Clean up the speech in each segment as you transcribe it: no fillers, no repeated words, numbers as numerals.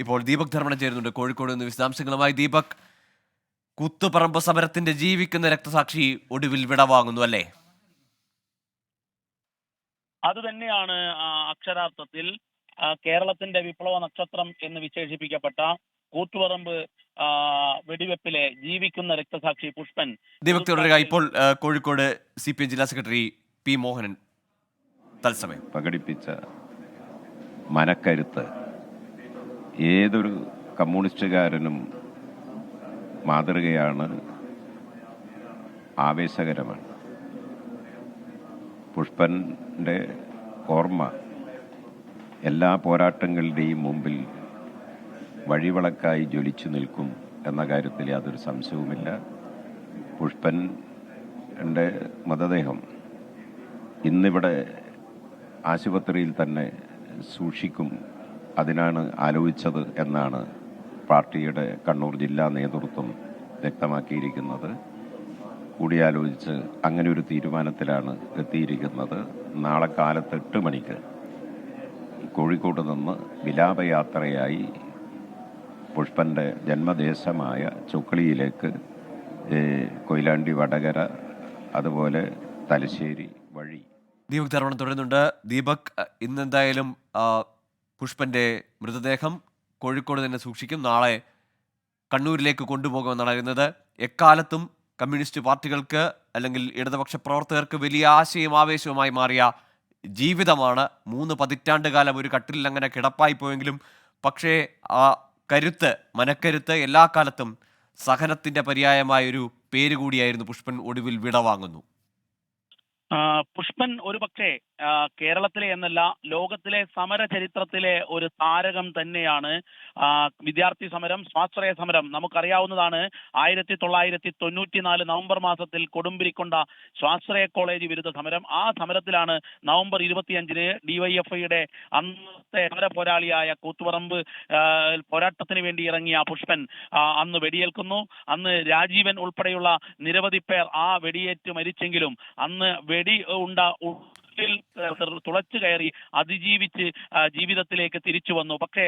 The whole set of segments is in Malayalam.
ഇപ്പോൾ ദീപക് ധർമ്മടം ചേരുന്നുണ്ട് കോഴിക്കോട് നിന്ന് വിശദാംശങ്ങളുമായി. ദീപക്, കൂത്തുപറമ്പ് സമരത്തിന്റെ ജീവിക്കുന്ന രക്തസാക്ഷി ഒടുവിൽ വിടവാങ്ങുന്നു അല്ലേ? അതുതന്നെയാണ് അക്ഷരാർത്ഥത്തിൽ കേരളത്തിന്റെ വിപ്ലവ നക്ഷത്രം എന്ന് വിശേഷിപ്പിക്കപ്പെട്ട കൂത്തുപറമ്പ് വെടിവെപ്പിലെ ജീവിക്കുന്ന രക്തസാക്ഷി പുഷ്പൻ. ദീപക് തുടരുക. ഇപ്പോൾ കോഴിക്കോട് CPM ജില്ലാ സെക്രട്ടറി P. മോഹനൻ തത്സമയം പ്രകടിപ്പിച്ച മനക്കരുത്ത് ഏതൊരു കമ്മ്യൂണിസ്റ്റുകാരനും മാതൃകയാണ്, ആവേശകരമാണ്. പുഷ്പൻ്റെ ഓർമ്മ എല്ലാ പോരാട്ടങ്ങളുടെയും മുമ്പിൽ വഴിവിളക്കായി ജ്വലിച്ചു നിൽക്കും എന്ന കാര്യത്തിൽ യാതൊരു സംശയവുമില്ല. പുഷ്പൻ്റെ മൃതദേഹം ഇന്നിവിടെ ആശുപത്രിയിൽ തന്നെ സൂക്ഷിക്കും, അതിനാണ് ആലോചിച്ചത് എന്നാണ് പാർട്ടിയുടെ കണ്ണൂർ ജില്ലാ നേതൃത്വം വ്യക്തമാക്കിയിരിക്കുന്നത്. കൂടിയാലോചിച്ച് അങ്ങനെ ഒരു തീരുമാനത്തിലാണ് എത്തിയിരിക്കുന്നത്. നാളെ കാലത്ത് 8 മണിക്ക് കോഴിക്കോട് നിന്ന് വിലാപയാത്രയായി പുഷ്പൻ്റെ ജന്മദേശമായ ചൊക്ലിയിലേക്ക് കൊയിലാണ്ടി, വടകര, അതുപോലെ തലശ്ശേരി വഴി. ദീപക് ധർമ്മടം തുടരുന്നുണ്ട്. ദീപക്, ഇന്നെന്തായാലും പുഷ്പന്റെ മൃതദേഹം കോഴിക്കോട് തന്നെ സൂക്ഷിക്കും, നാളെ കണ്ണൂരിലേക്ക് കൊണ്ടുപോകുമെന്നാണ് അറിയുന്നത്. എക്കാലത്തും കമ്മ്യൂണിസ്റ്റ് പാർട്ടികൾക്ക് അല്ലെങ്കിൽ ഇടതുപക്ഷ പ്രവർത്തകർക്ക് വലിയ ആശയും ആവേശവുമായി മാറിയ ജീവിതമാണ്. 3 പതിറ്റാണ്ട് കാലം ഒരു കട്ടിലിൽ അങ്ങനെ കിടപ്പായി പോയെങ്കിലും പക്ഷേ ആ കരുത്ത്, മനക്കരുത്ത് എല്ലാ കാലത്തും സഹനത്തിന്റെ പര്യായമായ ഒരു പേര് കൂടിയായിരുന്നു. പുഷ്പൻ ഒടുവിൽ വിടവാങ്ങുന്നു. പുഷ്പൻ ഒരു പക്ഷേ കേരളത്തിലെ എന്നല്ല ലോകത്തിലെ സമര ചരിത്രത്തിലെ ഒരു താരകം തന്നെയാണ്. വിദ്യാർത്ഥി സമരം, സ്വാശ്രയ സമരം നമുക്കറിയാവുന്നതാണ്. 1994 നവംബർ മാസത്തിൽ കൊടുമ്പിരിക്കൊണ്ട സ്വാശ്രയ കോളേജ് വിരുദ്ധ സമരം. ആ സമരത്തിലാണ് നവംബർ 25-ന് DYFIയുടെ അന്നത്തെ സമര പോരാളിയായ കൂത്തുപറമ്പ് പോരാട്ടത്തിന് വേണ്ടി ഇറങ്ങിയ പുഷ്പൻ അന്ന് വെടിയേൽക്കുന്നു. അന്ന് രാജീവൻ ഉൾപ്പെടെയുള്ള നിരവധി പേർ ആ വെടിയേറ്റ് മരിച്ചെങ്കിലും അന്ന് വെടി തുളച്ചു കയറി അതിജീവിച്ച് ജീവിതത്തിലേക്ക് തിരിച്ചു വന്നു. പക്ഷേ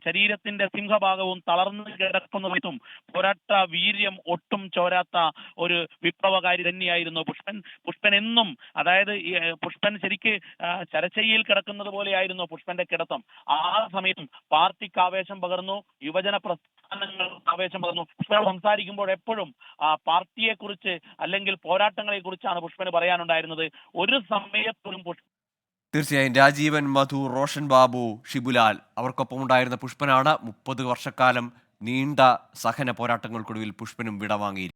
ശരീരത്തിന്റെ സിംഹഭാഗവും തളർന്നു കിടക്കുന്നതും പോരാട്ട വീര്യം ഒട്ടും ചോരാത്ത ഒരു വിപ്ലവകാരി തന്നെയായിരുന്നു പുഷ്പൻ. പുഷ്പൻ എന്നും, അതായത് പുഷ്പൻ ശരിക്ക് ശരശയ്യയിൽ കിടക്കുന്നത് പോലെയായിരുന്നു പുഷ്പന്റെ കിടത്തം. ആ സമയത്തും പാർട്ടിക്ക് ആവേശം പകർന്നു, യുവജന പ്രസ്ഥാനങ്ങൾ ആവേശം പകർന്നു. പുഷ്പനോട് സംസാരിക്കുമ്പോൾ എപ്പോഴും പാർട്ടിയെ കുറിച്ച് അല്ലെങ്കിൽ പോരാട്ടങ്ങളെ കുറിച്ചാണ് പുഷ്പന് പറയാനുണ്ടായിരുന്നത്. ഒരു സമയത്തും തീർച്ചയായും രാജീവൻ, മധു, റോഷൻ ബാബു, ഷിബുലാൽ അവർക്കൊപ്പം ഉണ്ടായിരുന്ന പുഷ്പനാണ്. 30 വർഷക്കാലം നീണ്ട സഹന പോരാട്ടങ്ങൾക്കൊടുവിൽ പുഷ്പനും വിടവാങ്ങി.